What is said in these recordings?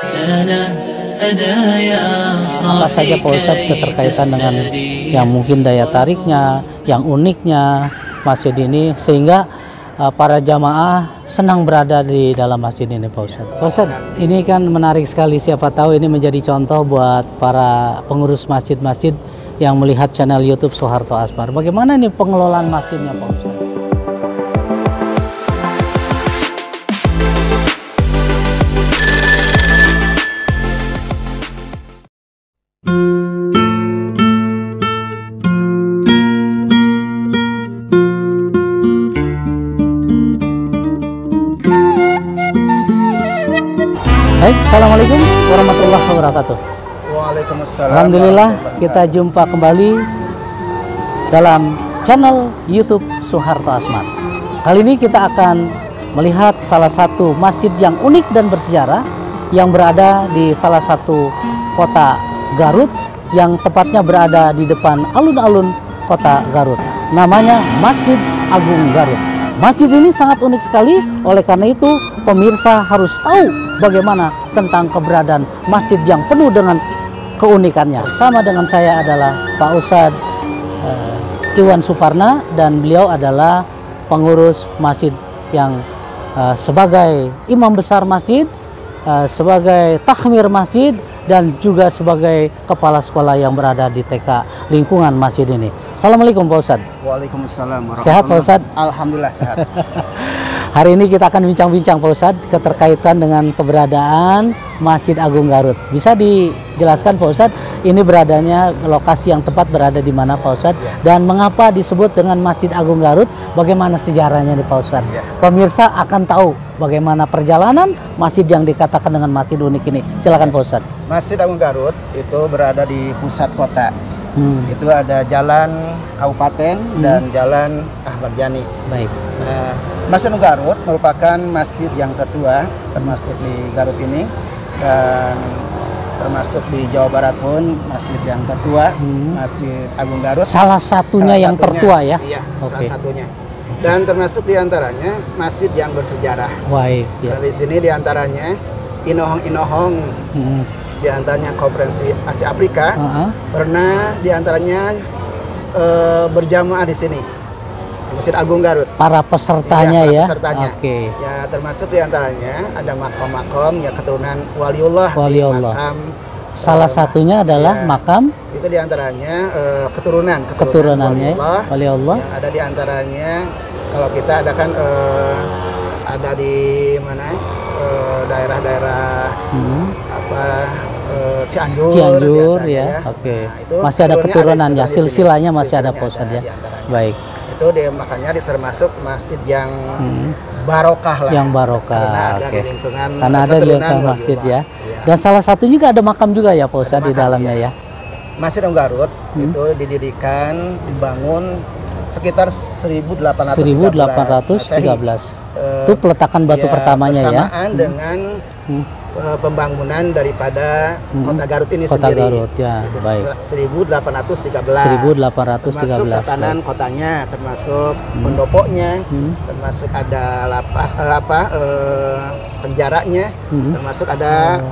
Apa saja Pak Ustadz keterkaitan dengan yang mungkin daya tariknya, yang uniknya masjid ini sehingga para jamaah senang berada di dalam masjid ini Pak Ustadz. Pak Ustadz, ini kan menarik sekali, siapa tahu ini menjadi contoh buat para pengurus masjid-masjid yang melihat channel YouTube Soeharto Asmar. Bagaimana nih pengelolaan masjidnya Pak Ustadz? Baik, Assalamualaikum warahmatullahi wabarakatuh. Waalaikumsalam. Alhamdulillah kita jumpa kembali dalam channel YouTube Soeharto Asmar. Kali ini kita akan melihat salah satu masjid yang unik dan bersejarah yang berada di salah satu kota Garut, yang tepatnya berada di depan alun-alun kota Garut. Namanya Masjid Agung Garut. Masjid ini sangat unik sekali, oleh karena itu pemirsa harus tahu bagaimana tentang keberadaan masjid yang penuh dengan keunikannya. Bersama dengan saya adalah Pak Ustadz Iwan Suparna, dan beliau adalah pengurus masjid yang sebagai imam besar masjid, sebagai tahmir masjid, dan juga sebagai kepala sekolah yang berada di TK lingkungan masjid ini. Assalamualaikum Pak Ustadz. Waalaikumsalam. Sehat Pak Ustadz? Alhamdulillah sehat. Hari ini kita akan bincang-bincang Pak Ustadz keterkaitan dengan keberadaan Masjid Agung Garut. Bisa dijelaskan Pak Ustadz, ini beradanya, lokasi yang tepat berada di mana Pak Ustadz, dan mengapa disebut dengan Masjid Agung Garut? Bagaimana sejarahnya nih Pak Ustadz? Pemirsa akan tahu bagaimana perjalanan masjid yang dikatakan dengan masjid unik ini. Silakan Pak Ustadz. Masjid Agung Garut itu berada di pusat kota. Itu ada jalan kabupaten dan jalan Ahmad Yani. Baik. Nah, Masjid Agung Garut merupakan masjid yang tertua termasuk di Garut ini, dan termasuk di Jawa Barat pun masjid yang tertua, Masjid Agung Garut. Salah satunya yang tertua ya? Iya, salah satunya. Dan termasuk diantaranya masjid yang bersejarah. Baik. Ya. Nah, di sini diantaranya inohong-inohong, diantaranya Konferensi Asia Afrika, pernah diantaranya berjamaah di sini, Masjid Agung Garut. Para pesertanya ya? Ya? Pesertanya. Oke. Ya, termasuk diantaranya ada makom-makom ya, keturunan waliullah. Waliullah. Makam, salah satunya adalah makam. Itu diantaranya keturunan keturunannya waliullah. Yang ada diantaranya, kalau kita ada kan ada di mana daerah-daerah apa Cianjur ya. Oke. Nah, itu masih ada keturunannya, silsilahnya masih ada Pak ya. Baik. Itu makanya termasuk masjid yang barokah lah. Yang barokah. Karena ada di lingkungan, karena ada di lingkungan masjid ya. Dan salah satunya juga ada makam juga ya Pak Ustadz di dalamnya ya. Masjid Agung Garut itu didirikan, dibangun sekitar 1813. Itu peletakan batu pertamanya ya. Bersamaan dengan pembangunan daripada kota Garut ini kota sendiri. Garut ya. Baik. 1813. Termasuk tatanan kotanya, termasuk pendopoknya, termasuk ada lapas penjaranya, termasuk ada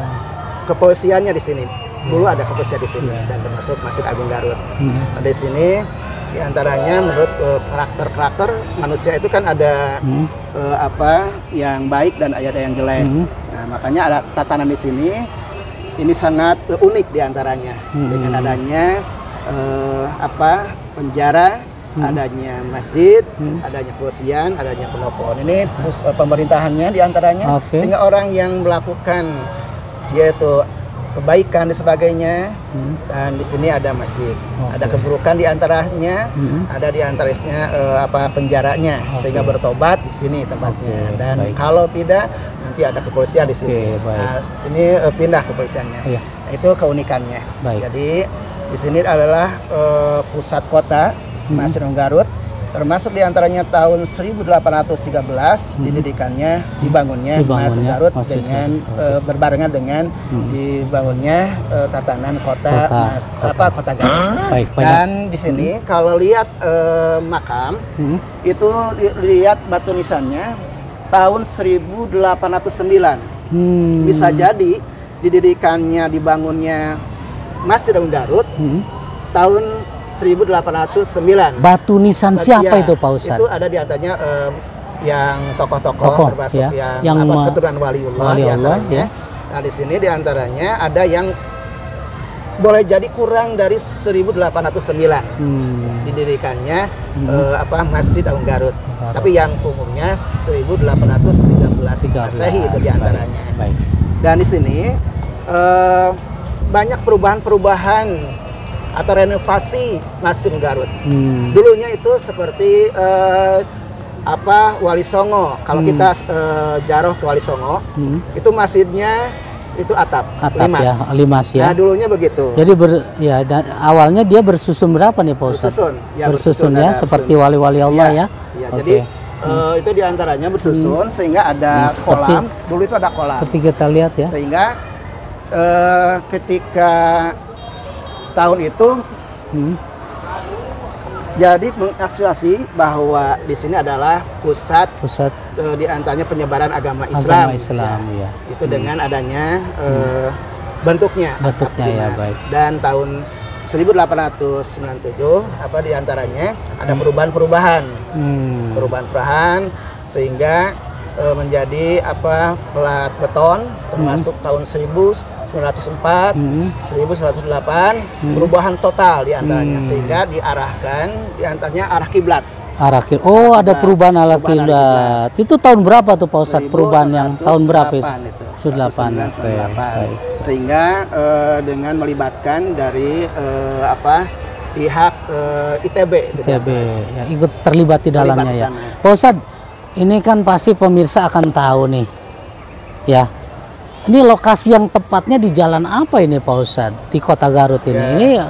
kepolisiannya di sini. Dulu ada kepolisian di sini, dan termasuk Masjid Agung Garut. Nah, di sini diantaranya menurut karakter manusia itu kan ada apa yang baik dan ada yang jelek. Nah, makanya ada tatanan di sini. Ini sangat unik diantaranya dengan adanya penjara, adanya masjid, adanya kepolisian, adanya pendopo. Ini pemerintahannya diantaranya, sehingga orang yang melakukan yaitu kebaikan dan sebagainya, dan di sini ada masjid. Ada keburukan diantaranya, ada diantaranya penjaranya, sehingga bertobat di sini tempatnya. Dan kalau tidak, nanti ada kepolisian di sini. Nah, ini pindah kepolisiannya. Nah, itu keunikannya. Jadi di sini adalah pusat kota Masjid Agung Garut. Termasuk diantaranya tahun 1813 didikannya, dibangunnya Masjid Garut dengan berbarengan dengan dibangunnya tatanan kota Garut. Dan di sini kalau lihat makam itu lihat batu nisannya tahun 1809. Bisa jadi didirikannya, dibangunnya Masjid Agung Garut tahun 1809. Batu nisan siapa itu Pak Ustadz? Itu ada di antaranya yang tokoh-tokoh termasuk ya, yang keturunan waliullah di antaranya. Nah, di sini di antaranya ada yang boleh jadi kurang dari 1809 didirikannya Masjid Agung Garut. Tapi yang umumnya 1813 Masehi itu di antaranya. Dan di sini banyak perubahan-perubahan atau renovasi Masjid Garut. Dulunya itu seperti Wali Songo. Kalau kita jaroh ke Wali Songo, itu masjidnya itu atap limas. Ya, limas ya. Nah, dulunya begitu. Jadi dan awalnya dia bersusun berapa nih Pak Ustadz? Bersusun ya, seperti wali-wali Allah ya. Jadi itu diantaranya bersusun sehingga ada kolam. Dulu itu ada kolam. Seperti kita lihat ya. Sehingga ketika tahun itu jadi mengafirmasi bahwa di sini adalah pusat di antaranya penyebaran agama Islam. Ya. Itu dengan adanya bentuknya ya, baik. Dan tahun 1897 di antaranya ada perubahan-perubahan sehingga menjadi plat beton termasuk tahun 1904, 1908 perubahan total di antaranya sehingga diarahkan di antaranya arah kiblat. Ada perubahan arah kiblat. Itu tahun berapa tuh Pak Ustadz perubahan yang tahun berapa itu? 1998. Sehingga dengan melibatkan dari pihak ITB yang ikut terlibat di dalamnya ya. Pak Ustadz, ini kan pasti pemirsa akan tahu nih ya. Ini lokasi yang tepatnya di jalan apa ini Pak Ustadz di Kota Garut ini? Ini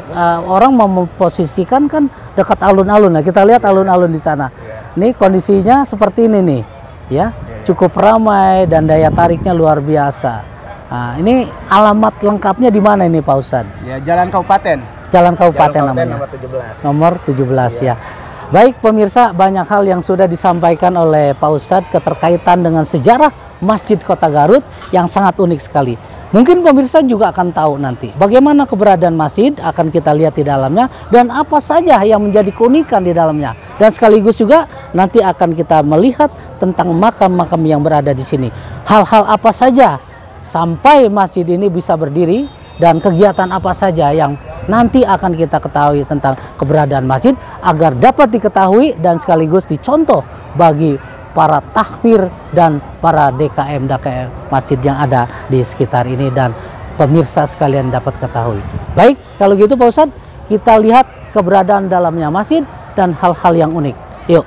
orang mau memposisikan kan dekat alun-alun. Nah, kita lihat alun-alun di sana. Ini kondisinya seperti ini nih, ya, cukup ramai dan daya tariknya luar biasa. Nah, ini alamat lengkapnya di mana ini Pak Ustadz? Ya, Jalan Kabupaten. Jalan Kabupaten namanya. Nomor 17. Nomor 17 ya. Baik pemirsa, banyak hal yang sudah disampaikan oleh Pak Ustadz keterkaitan dengan sejarah Masjid Kota Garut yang sangat unik sekali. Mungkin pemirsa juga akan tahu nanti bagaimana keberadaan masjid, akan kita lihat di dalamnya dan apa saja yang menjadi keunikan di dalamnya. Dan sekaligus juga nanti akan kita melihat tentang makam-makam yang berada di sini. Hal-hal apa saja sampai masjid ini bisa berdiri dan kegiatan apa saja yang nanti akan kita ketahui tentang keberadaan masjid agar dapat diketahui dan sekaligus dicontoh bagi para takmir dan para DKM masjid yang ada di sekitar ini dan pemirsa sekalian dapat ketahui. Baik, kalau gitu Pak Ustadz, kita lihat keberadaan dalamnya masjid dan hal-hal yang unik. Yuk.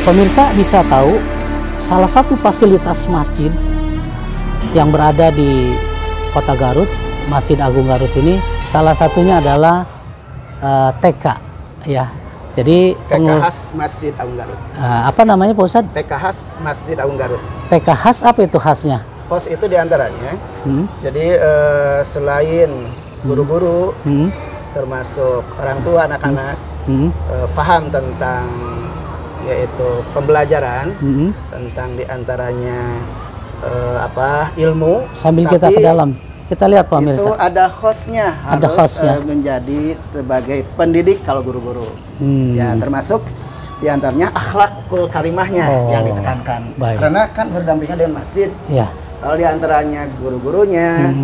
Pemirsa bisa tahu salah satu fasilitas masjid yang berada di Kota Garut, Masjid Agung Garut ini salah satunya adalah TK ya. Jadi TK khas Masjid Agung Garut. Apa namanya Pak Ustadz? TK khas Masjid Agung Garut. TK khas apa itu khasnya? Khas itu diantaranya. Jadi selain guru-guru, termasuk orang tua anak-anak, paham tentang yaitu pembelajaran tentang diantaranya ilmu. Sambil kita ke dalam, kita lihat pemirsa. Itu ada hostnya, harus menjadi sebagai pendidik kalau guru-guru. Ya termasuk diantaranya akhlakul karimahnya yang ditekankan. Baik. Karena kan berdampingan dengan masjid. Ya. Kalau diantaranya guru-gurunya,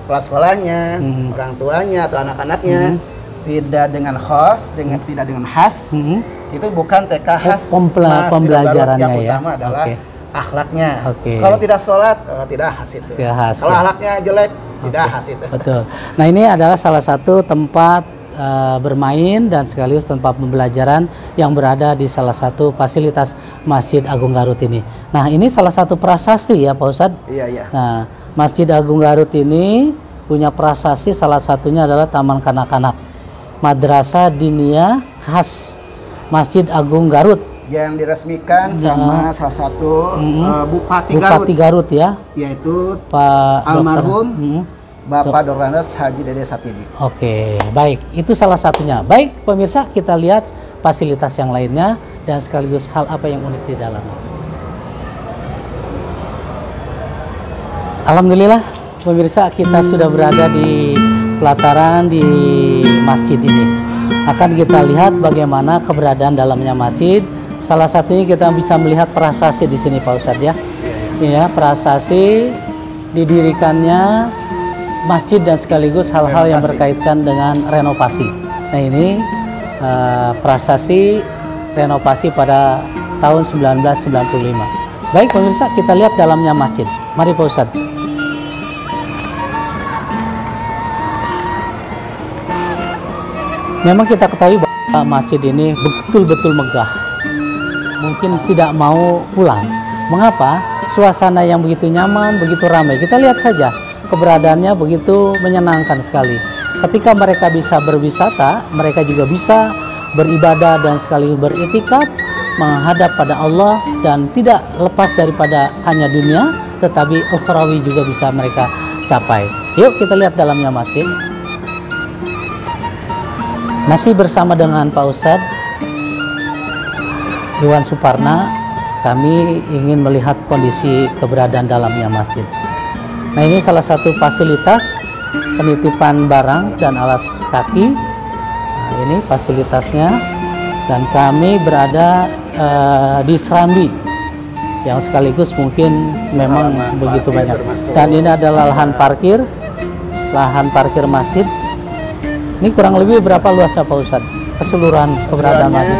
kepala sekolahnya, orang tuanya atau anak-anaknya tidak dengan host, tidak dengan khas. Itu bukan TK khas pembelajarannya yang utama adalah akhlaknya. Kalau tidak sholat tidak khas itu. Kalau akhlaknya jelek tidak khas itu. Betul. Nah ini adalah salah satu tempat bermain dan sekaligus tempat pembelajaran yang berada di salah satu fasilitas Masjid Agung Garut ini. Nah ini salah satu prasasti ya Pak Ustadz. Iya. Nah Masjid Agung Garut ini punya prasasti, salah satunya adalah Taman Kanak-kanak, Madrasah Diniyah khas Masjid Agung Garut yang diresmikan sama salah satu Bupati Garut ya, yaitu Pak almarhum Bapak Dr. Haji Dede Sapidi. Oke, baik, itu salah satunya. Baik pemirsa, kita lihat fasilitas yang lainnya dan sekaligus hal apa yang unik di dalamnya. Alhamdulillah pemirsa, kita sudah berada di pelataran di masjid ini. Akan kita lihat bagaimana keberadaan dalamnya masjid. Salah satunya kita bisa melihat prasasti di sini Pak Ustadz ya. Ya, prasasti didirikannya masjid dan sekaligus hal-hal yang berkaitan dengan renovasi. Nah ini prasasti renovasi pada tahun 1995. Baik pemirsa, kita lihat dalamnya masjid. Mari Pak Ustadz. Memang kita ketahui bahwa masjid ini betul-betul megah. Mungkin tidak mau pulang. Mengapa? Suasana yang begitu nyaman, begitu ramai. Kita lihat saja, keberadaannya begitu menyenangkan sekali. Ketika mereka bisa berwisata, mereka juga bisa beribadah dan sekaligus beriktikaf, menghadap pada Allah, dan tidak lepas daripada hanya dunia, tetapi ukhrawi juga bisa mereka capai. Yuk kita lihat dalamnya masjid. Masih bersama dengan Pak Ustadz Iwan Suparna, kami ingin melihat kondisi keberadaan dalamnya masjid. Nah ini salah satu fasilitas penitipan barang dan alas kaki. Nah, ini fasilitasnya, dan kami berada di Serambi yang sekaligus mungkin memang begitu banyak. Dan ini adalah lahan parkir masjid. Ini kurang lebih berapa luasnya Pak Ustadz? Keseluruhan keberadaan masjid?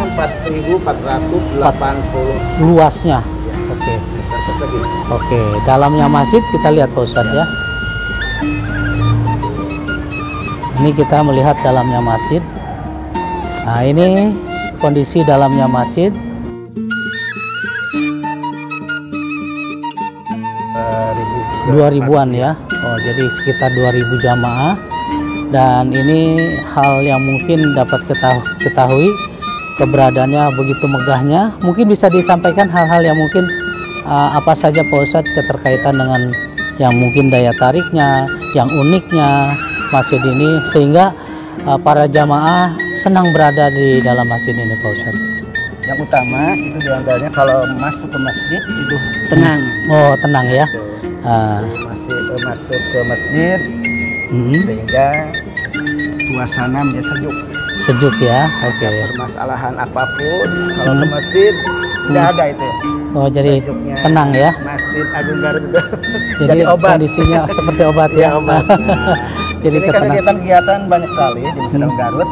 4.480 luasnya. Oke. Oke, dalamnya masjid kita lihat Pak Ustadz ya. Ini kita melihat dalamnya masjid. Nah ini kondisi dalamnya masjid. 2000-an ya. Oh, jadi sekitar 2000 jamaah. Dan ini hal yang mungkin dapat ketahui keberadaannya begitu megahnya. Mungkin bisa disampaikan hal-hal yang mungkin apa saja Pak Ustadz keterkaitan dengan yang mungkin daya tariknya, yang uniknya masjid ini, sehingga para jamaah senang berada di dalam masjid ini Pak Ustadz. Yang utama itu diantaranya kalau masuk ke masjid itu tenang. Oh tenang ya. Masuk ke masjid sehingga suasana menjadi sejuk ya. Oke. Permasalahan apapun kalau ke masjid tidak ada itu. Oh jadi sejuknya tenang ya. Masjid Agung Garut itu jadi obat. Kondisinya seperti obat ya. Obat. Nah, jadi kan kegiatan-kegiatan banyak sekali di Masjid Agung Garut,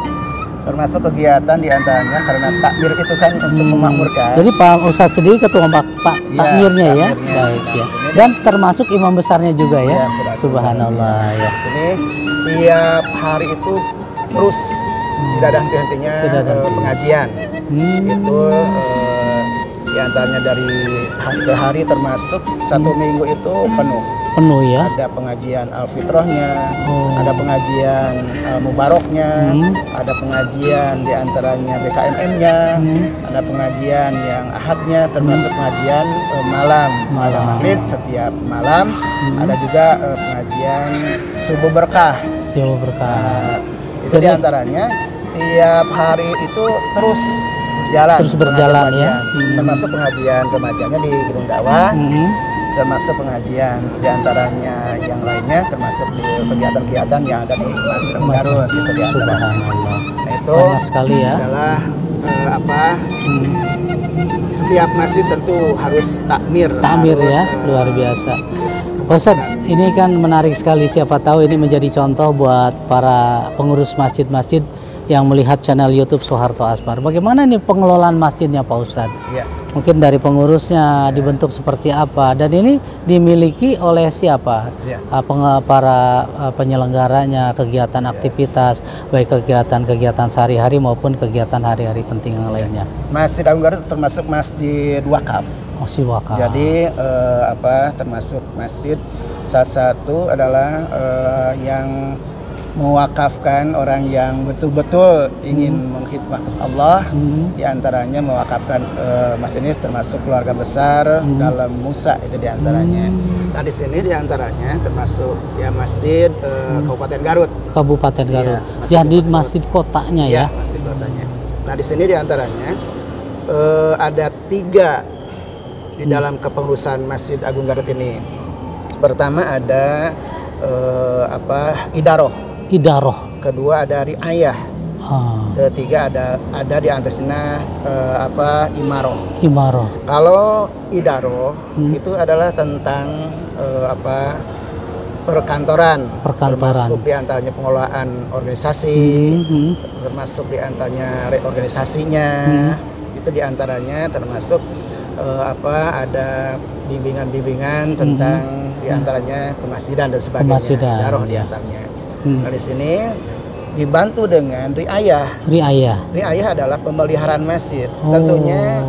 termasuk kegiatan diantaranya karena takmir itu kan untuk memakmurkan. Jadi Pak Ustadz sendiri ketua takmirnya ya. Baik ya. Dan termasuk imam besarnya juga ya. Subhanallah ya. Di sini tiap hari itu terus tidak ada henti-hentinya pengajian. Itu diantaranya dari hari ke hari, termasuk satu minggu itu penuh ya. Ada pengajian al-fitrahnya, ada pengajian al-mubaroknya, ada pengajian diantaranya BKMM-nya, ada pengajian yang ahadnya, termasuk pengajian malam maghrib setiap malam, ada juga pengajian subuh berkah. Itu diantaranya tiap hari itu terus berjalan ya. Termasuk pengajian remajanya di Gedung Dakwah, termasuk pengajian diantaranya yang lainnya, termasuk di kegiatan-kegiatan yang ada di Masjid Agung Garut itu diantaranya. Nah itu sekali ya. Adalah setiap masjid tentu harus takmir ya, luar biasa. Ustadz, ini kan menarik sekali, siapa tahu ini menjadi contoh buat para pengurus masjid-masjid yang melihat channel YouTube Soeharto Asmar. Bagaimana nih pengelolaan masjidnya Pak Ustadz? Ya. Mungkin dari pengurusnya dibentuk seperti apa, dan ini dimiliki oleh siapa? Ya. Para penyelenggaranya, kegiatan aktivitas, baik kegiatan-kegiatan sehari-hari maupun kegiatan hari-hari penting yang lainnya. Masjid Agung Garut termasuk masjid wakaf. Masjid wakaf. Jadi termasuk masjid salah satu adalah yang mewakafkan orang yang betul-betul ingin mengkhidmat Allah, diantaranya mewakafkan masjid ini termasuk keluarga besar dalam Musa itu diantaranya. Nah di sini diantaranya termasuk ya masjid Kabupaten Garut. Kabupaten Garut. Ya, jadi masjid kotanya ya. Masjid kotanya. Nah di sini diantaranya ada 3 di dalam kepengurusan Masjid Agung Garut ini. Pertama ada Idaroh. Kedua ada riayah. Ketiga ada di atasnya Imaroh. Kalau Idaroh itu adalah tentang perkantoran, termasuk diantaranya pengelolaan organisasi, termasuk diantaranya reorganisasinya, itu diantaranya termasuk ada bimbingan-bimbingan tentang diantaranya kemasjidan dan sebagainya. Idaroh diantaranya. Nah di sini dibantu dengan riayah. Riayah adalah pemeliharaan masjid. Tentunya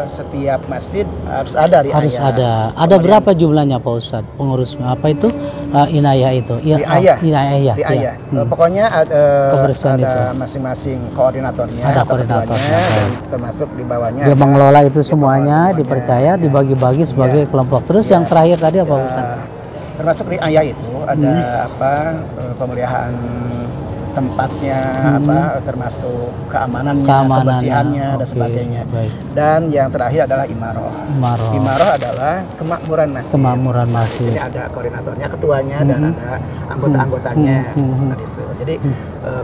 setiap masjid harus ada riayah. Harus ada. Ada berapa jumlahnya Pak Ustadz? Pengurus apa itu? Inayah itu. Riayah. Pokoknya ada masing-masing koordinatornya. Ada koordinatornya. Dan termasuk di bawahnya. Dia mengelola itu semuanya, dipercaya, dibagi-bagi sebagai kelompok. Terus yang terakhir tadi apa Ustadz? Termasuk riayah itu ada pemeliharaan tempatnya, termasuk keamanannya, kebersihannya dan sebagainya. Baik. Dan yang terakhir adalah Imaroh. Imaroh adalah kemakmuran masjid. Di sini ada koordinatornya, ketuanya dan ada anggota-anggotanya. Jadi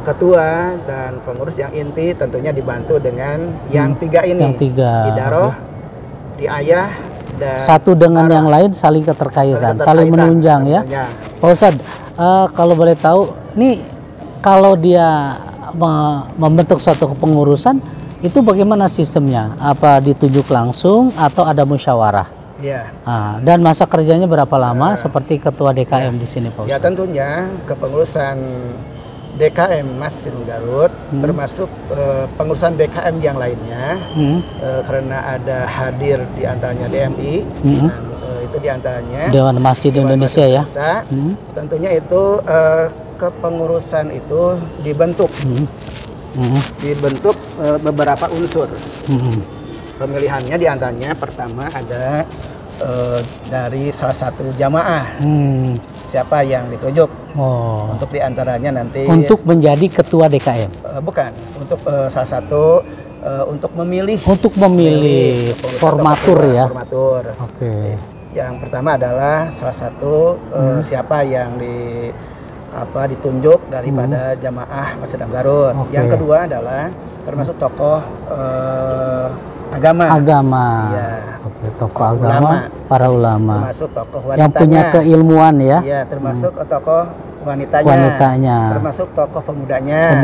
ketua dan pengurus yang inti tentunya dibantu dengan yang 3 ini. Idaroh, riayah, dan satu dengan yang lain saling keterkaitan, saling menunjang ya. Pak Ustadz, kalau boleh tahu, nih kalau dia membentuk suatu kepengurusan, itu bagaimana sistemnya? Apa ditunjuk langsung atau ada musyawarah? Dan masa kerjanya berapa lama seperti ketua DKM di sini Pak Ustadz? Ya tentunya kepengurusan DKM Masjid Garut termasuk pengurusan DKM yang lainnya karena ada hadir diantaranya DMI dan itu diantaranya Dewan Masjid Indonesia ya. Tentunya itu kepengurusan itu dibentuk beberapa unsur. Pemilihannya diantaranya pertama ada dari salah satu jamaah. Siapa yang ditunjuk untuk diantaranya nanti untuk menjadi ketua DKM? Bukan, untuk salah satu untuk memilih formatur ya. Oke. Yang pertama adalah salah satu siapa yang ditunjuk daripada jamaah Masjid Agung Garut. Yang kedua adalah termasuk tokoh agama. Ya. Tokoh agama, para ulama. Termasuk tokoh wanitanya. Yang punya keilmuan ya. Ya, termasuk tokoh wanitanya. Termasuk tokoh pemudanya.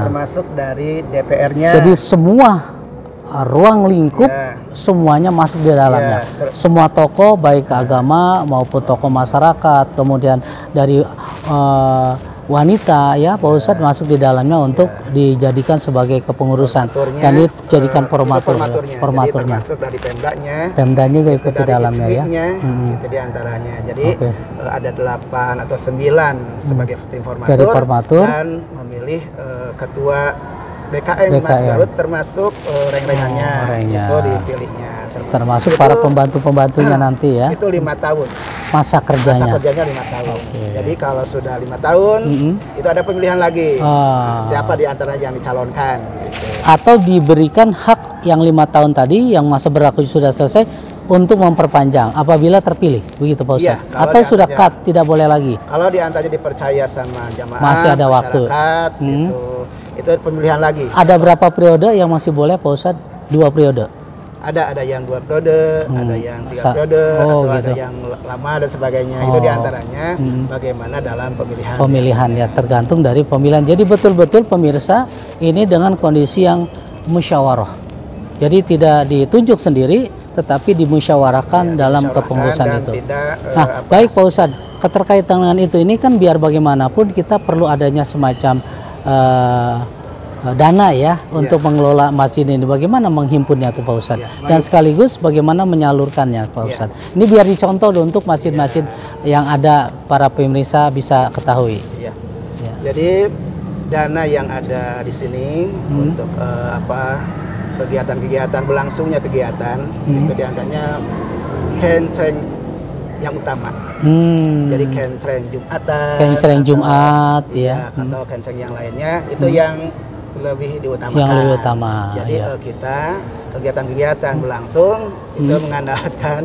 Termasuk dari DPR-nya. Jadi semua ruang lingkup semuanya masuk di dalamnya. Semua tokoh baik agama maupun tokoh masyarakat, kemudian dari wanita ya Pak Ustadz masuk di dalamnya untuk dijadikan sebagai kepengurusan dan dijadikan formaturnya. Termasuk dari Pemdanya juga ikut di dalamnya ya. Itu diantaranya. Jadi ada 8 atau 9 sebagai tim formatur dan memilih ketua DKM Mas Garut termasuk reng-rengannya itu dipilihnya. Termasuk para pembantu-pembantunya nanti ya. Itu 5 tahun. Masa kerjanya 5 tahun. Jadi kalau sudah 5 tahun itu ada pemilihan lagi. Siapa di antara yang dicalonkan gitu. Atau diberikan hak yang 5 tahun tadi yang masa berlaku sudah selesai untuk memperpanjang apabila terpilih, begitu Pak Ustadz? Atau sudah cut, tidak boleh lagi? Kalau diantaranya dipercaya sama jamaah, masih ada waktu. Itu pemilihan lagi. Ada berapa periode yang masih boleh Pak Ustadz? 2 periode? Ada yang 2 periode, ada yang 3 periode, atau ada yang lama dan sebagainya. Itu diantaranya bagaimana dalam pemilihan. Pemilihan ya, tergantung dari pemilihan. Jadi betul-betul pemirsa ini dengan kondisi yang musyawarah. Jadi tidak ditunjuk sendiri, tetapi dimusyawarahkan dalam kepengurusan itu. Nah, baik Pak Ustadz, keterkaitan dengan itu ini kan biar bagaimanapun kita perlu adanya semacam dana ya untuk mengelola masjid ini. Bagaimana menghimpunnya tuh Pak Ustadz? Dan sekaligus bagaimana menyalurkannya Pak Ustadz? Ini biar dicontoh untuk masjid-masjid yang ada para pemirsa bisa ketahui. Jadi dana yang ada di sini untuk kegiatan-kegiatan berlangsungnya kegiatan itu diantaranya kenceng yang utama. Jadi kenceng Jumatan, kenceng Jumat ya, atau kenceng yang lainnya itu yang lebih diutamakan. Yang lebih utama. Jadi kita kegiatan-kegiatan berlangsung itu mengandalkan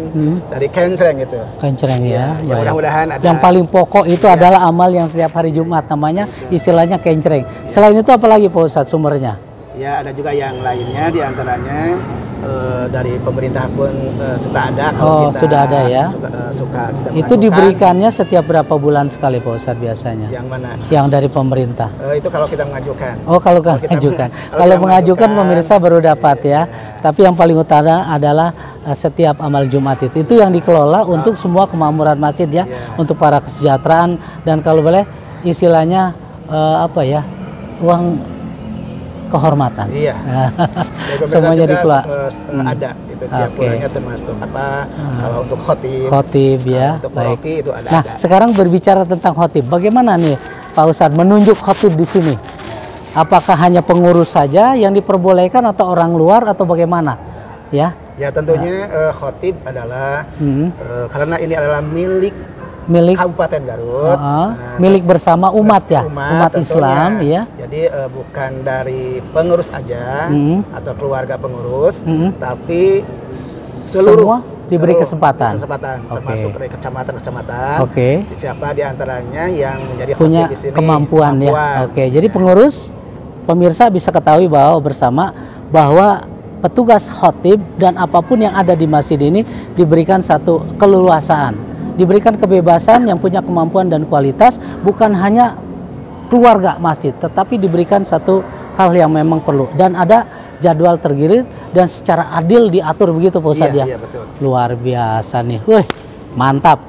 dari kenceng itu. Kenceng ya. Mudah-mudahan ada. Yang paling pokok itu adalah amal yang setiap hari Jumat, namanya istilahnya kenceng. Selain itu apa lagi Pak Ustadz sumbernya? Ya ada juga yang lainnya, diantaranya dari pemerintah pun suka ada. Kalau kita sudah ada ya. Suka kita itu diberikannya setiap berapa bulan sekali Pak Ustadz biasanya? Yang mana? Yang dari pemerintah. Itu kalau kita mengajukan. Kalau mengajukan. Kalau mengajukan pemirsa baru dapat ya. Tapi yang paling utama adalah setiap amal Jumat itu yang dikelola untuk semua kemakmuran masjid ya, untuk para kesejahteraan dan kalau boleh istilahnya uang kehormatan. Iya. Semuanya dikelola. Ada itu tiap bulannya termasuk kalau untuk khotib ya. Untuk meroki itu ada. Nah, sekarang berbicara tentang khotib, bagaimana nih Pak Ustadz menunjuk khotib di sini? Apakah hanya pengurus saja yang diperbolehkan atau orang luar atau bagaimana? Ya. Ya tentunya khotib adalah karena ini adalah milik Kabupaten Garut, milik bersama umat ya, umat Islam ya. Jadi bukan dari pengurus aja atau keluarga pengurus, tapi seluruh diberi kesempatan. Termasuk dari kecamatan-kecamatan. Siapa diantaranya yang menjadi punya khotib di sini, kemampuan ya. Jadi pengurus, pemirsa bisa ketahui bahwa petugas khotib dan apapun yang ada di masjid ini diberikan satu keleluasaan. Diberikan kebebasan yang punya kemampuan dan kualitas, bukan hanya keluarga masjid, tetapi diberikan satu hal yang memang perlu dan ada jadwal tergilir dan secara adil diatur begitu Pak Ustadz ya. Iya, betul. Luar biasa nih, mantap.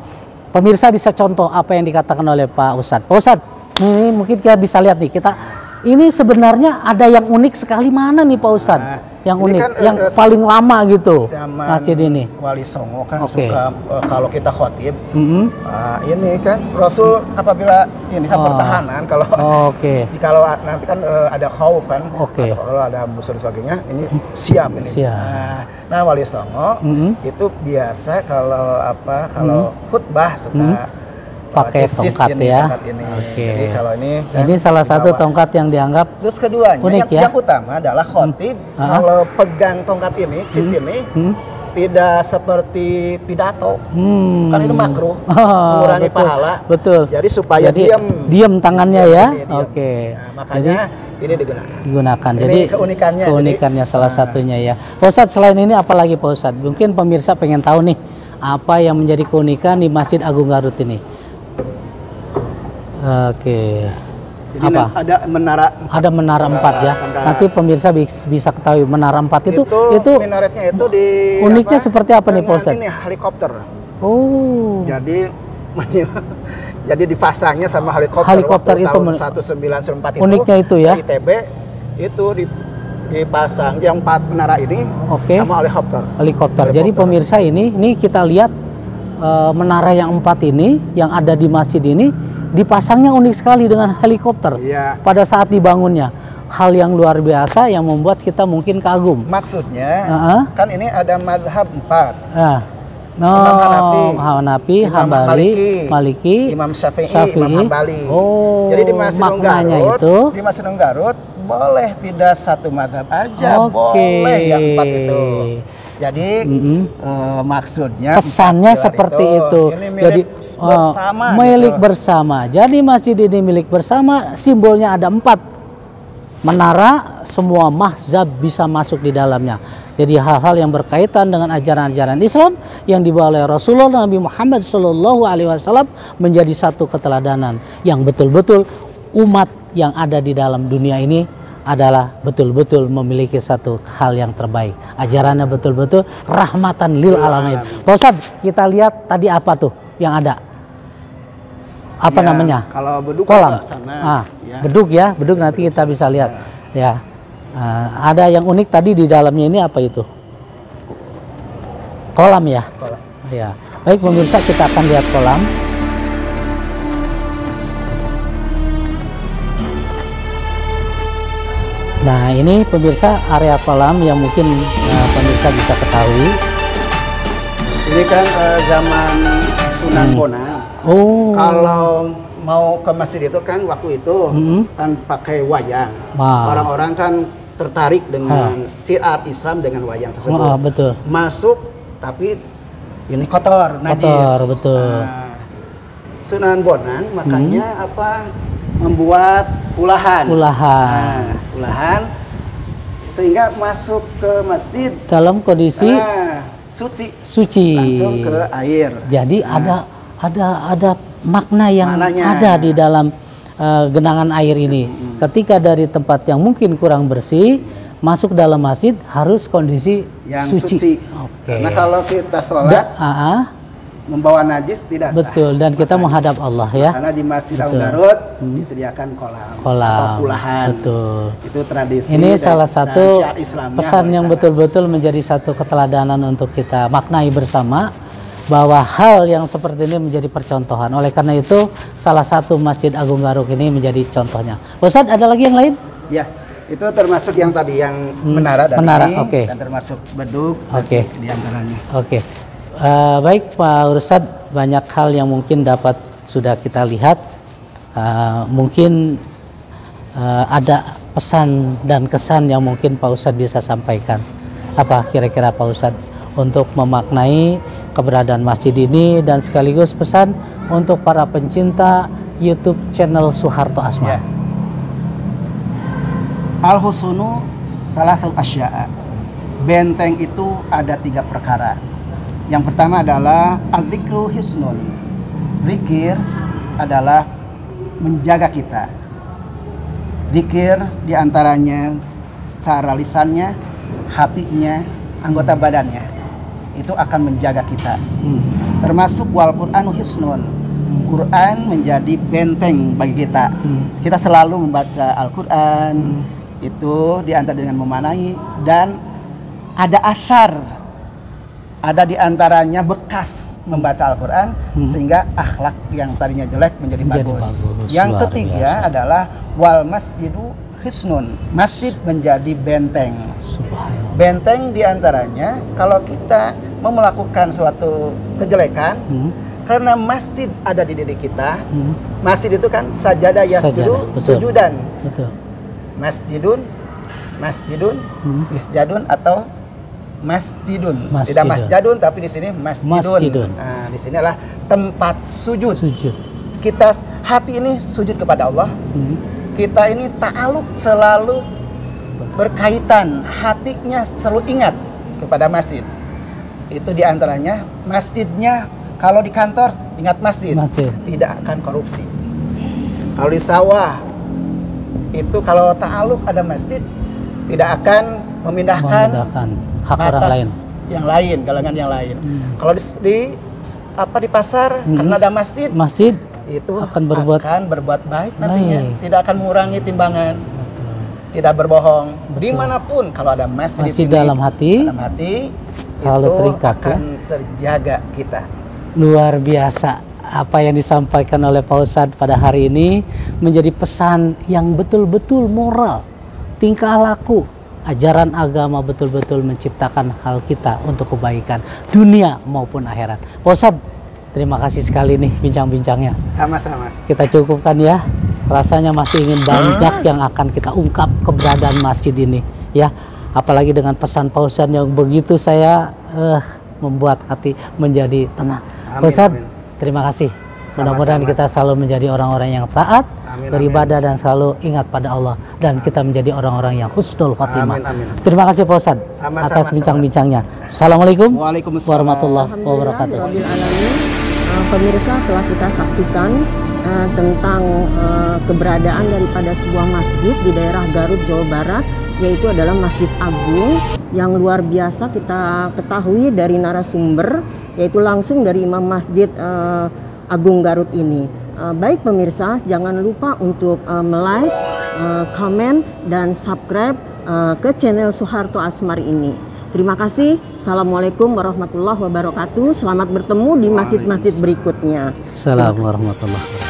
Pemirsa bisa contoh apa yang dikatakan oleh Pak Ustadz. Pak Ustadz, ini mungkin kita bisa lihat nih, ini sebenarnya ada yang unik sekali mana nih Pak Ustadz? Yang unik, kan, yang paling lama gitu masjid ini. Wali Songo kan suka kalau kita khotib, ini kan Rasul apabila ini kan pertahanan kalau kalau nanti kan ada khauf kan, atau kalau ada musuh dan sebagainya, ini siap ini. Nah Wali Songo itu biasa kalau khutbah suka pakai tongkat ya. Jadi kalau ini salah satu tongkat yang dianggap terus keduanya unik, yang utama adalah khotib kalau pegang tongkat ini, cis ini tidak seperti pidato. Kan ini makruh, mengurangi pahala. Betul. Jadi supaya diam tangannya ya. Nah, makanya ini digunakan. Jadi keunikannya salah satunya ya. Pak Ustadz, selain ini apa lagi Pak Ustadz? Mungkin pemirsa pengen tahu nih apa yang menjadi keunikan di Masjid Agung Garut ini. Jadi ada menara 4 ya. Nanti pemirsa bisa ketahui menara 4 itu minaretnya itu di uniknya seperti apa nih Pak Ustadz? Ini helikopter. Jadi dipasangnya sama helikopter itu tahun 1994 itu. Uniknya itu ya. ITB itu dipasang yang 4 menara ini sama helikopter. Jadi pemirsa ini kita lihat menara yang 4 ini yang ada di masjid ini dipasangnya unik sekali dengan helikopter pada saat dibangunnya. Hal yang luar biasa yang membuat kita mungkin kagum. Maksudnya kan ini ada mazhab 4. Imam Hanafi, Hambali, Maliki, Imam Syafi'i, Imam Hambali. Jadi di Masjid Agung Garut boleh tidak satu mazhab aja, boleh yang 4 itu. Jadi maksudnya pesannya seperti itu. Ini milik bersama. Milik bersama. Jadi masjid ini milik bersama. Simbolnya ada 4 menara. Semua mazhab bisa masuk di dalamnya. Jadi hal-hal yang berkaitan dengan ajaran-ajaran Islam yang dibawa oleh Rasulullah Nabi Muhammad SAW menjadi satu keteladanan yang betul-betul umat yang ada di dalam dunia ini adalah betul-betul memiliki satu hal yang terbaik. Ajarannya betul-betul rahmatan lil alamin. Pak Ustadz, kita lihat tadi apa tuh yang ada? Apa namanya? Kalau beduk kolam. Beduk ya, beduk nanti kita bisa lihat. Ya, ada yang unik tadi di dalamnya ini apa itu? Kolam ya. Ya. Baik pemirsa, kita akan lihat kolam. Nah, ini pemirsa area kolam yang mungkin pemirsa bisa ketahui. Ini kan zaman Sunan Bonang. Oh. Kalau mau ke masjid itu kan waktu itu kan pakai wayang. Orang-orang kan tertarik dengan syiar Islam dengan wayang tersebut. Betul. Masuk tapi ini kotor, najis. Kotor, betul. Sunan Bonang makanya membuat ulahan. Ulahan sehingga masuk ke masjid dalam kondisi suci. Langsung ke air. Jadi ada makna yang ada di dalam genangan air ini. Ketika dari tempat yang mungkin kurang bersih masuk dalam masjid harus kondisi yang suci. Okay. Karena kalau kita sholat membawa najis tidak sah. Betul, dan kita menghadap Allah ya. Karena di Masjid Agung Garut disediakan kolam atau kulahan. Betul. Itu tradisi. Ini salah satu pesan yang betul-betul menjadi satu keteladanan untuk kita maknai bersama, bahwa hal yang seperti ini menjadi percontohan. Oleh karena itu salah satu Masjid Agung Garut ini menjadi contohnya. Ustadz, ada lagi yang lain? Ya, itu termasuk yang tadi yang menara dan dan termasuk beduk di antaranya. Baik Pak Ustadz, banyak hal yang mungkin dapat sudah kita lihat. Mungkin ada pesan dan kesan yang mungkin Pak Ustadz bisa sampaikan. Apa kira-kira Pak Ustadz untuk memaknai keberadaan masjid ini, dan sekaligus pesan untuk para pencinta YouTube channel Soeharto Asmar? Al-husunu salasu asya'a. Benteng itu ada 3 perkara. Yang pertama adalah az-zikru hisnun. Zikir adalah menjaga kita. Zikir diantaranya secara lisannya, hatinya, anggota badannya. Itu akan menjaga kita. Termasuk wal Qur'anu hisnun. Quran menjadi benteng bagi kita. Kita selalu membaca Al-Quran. Itu diantara dengan memanai, dan ada asar, ada diantaranya bekas membaca Al-Quran, sehingga akhlak yang tadinya jelek menjadi bagus. Yang ketiga adalah wal masjidu hisnun. Masjid menjadi benteng. Benteng diantaranya kalau kita mau melakukan suatu kejelekan, karena masjid ada di diri kita. Masjid itu kan sajadah yasjudu sujudan. Masjidun, misjadun atau masjidun. Tidak masjadun, tapi di sini masjidun. Nah, di sini adalah tempat sujud. Kita hati ini sujud kepada Allah. Kita ini ta'aluk selalu berkaitan, hatinya selalu ingat kepada masjid. Itu diantaranya masjidnya. Kalau di kantor ingat masjid. Tidak akan korupsi. Kalau di sawah itu kalau ta'aluk ada masjid, tidak akan memindahkan hak orang lain, yang lain, galangan yang lain. Kalau di pasar karena ada masjid itu akan berbuat baik nantinya. Tidak akan mengurangi timbangan. Tidak berbohong. Dimanapun kalau ada masjid di sini, dalam hati selalu terikat, akan terjaga kita. Luar biasa apa yang disampaikan oleh Pak Ustadz pada hari ini, menjadi pesan yang betul-betul moral, tingkah laku, ajaran agama betul-betul menciptakan hal kita untuk kebaikan dunia maupun akhirat. Pak Ustadz, terima kasih sekali nih bincang-bincangnya. Sama-sama. Kita cukupkan ya. Rasanya masih ingin banyak yang akan kita ungkap keberadaan masjid ini ya. Apalagi dengan pesan Pak Ustadz yang begitu, saya membuat hati menjadi tenang. Pak Ustadz, terima kasih. Mudah-mudahan kita selalu menjadi orang-orang yang taat, beribadah, dan selalu ingat pada Allah, dan kita menjadi orang-orang yang husnul khotimah. Terima kasih Pak Ustadz atas bincang-bincangnya. Assalamualaikum warahmatullahi wabarakatuh. Pemirsa, telah kita saksikan tentang keberadaan daripada sebuah masjid di daerah Garut, Jawa Barat, yaitu adalah Masjid Agung, yang luar biasa kita ketahui dari narasumber, yaitu langsung dari Imam Masjid Agung Garut ini. Baik pemirsa, jangan lupa untuk like, komen, dan subscribe ke channel Soeharto Asmar ini. Terima kasih. Assalamualaikum warahmatullahi wabarakatuh. Selamat bertemu di masjid-masjid berikutnya. Assalamualaikum warahmatullahi wabarakatuh.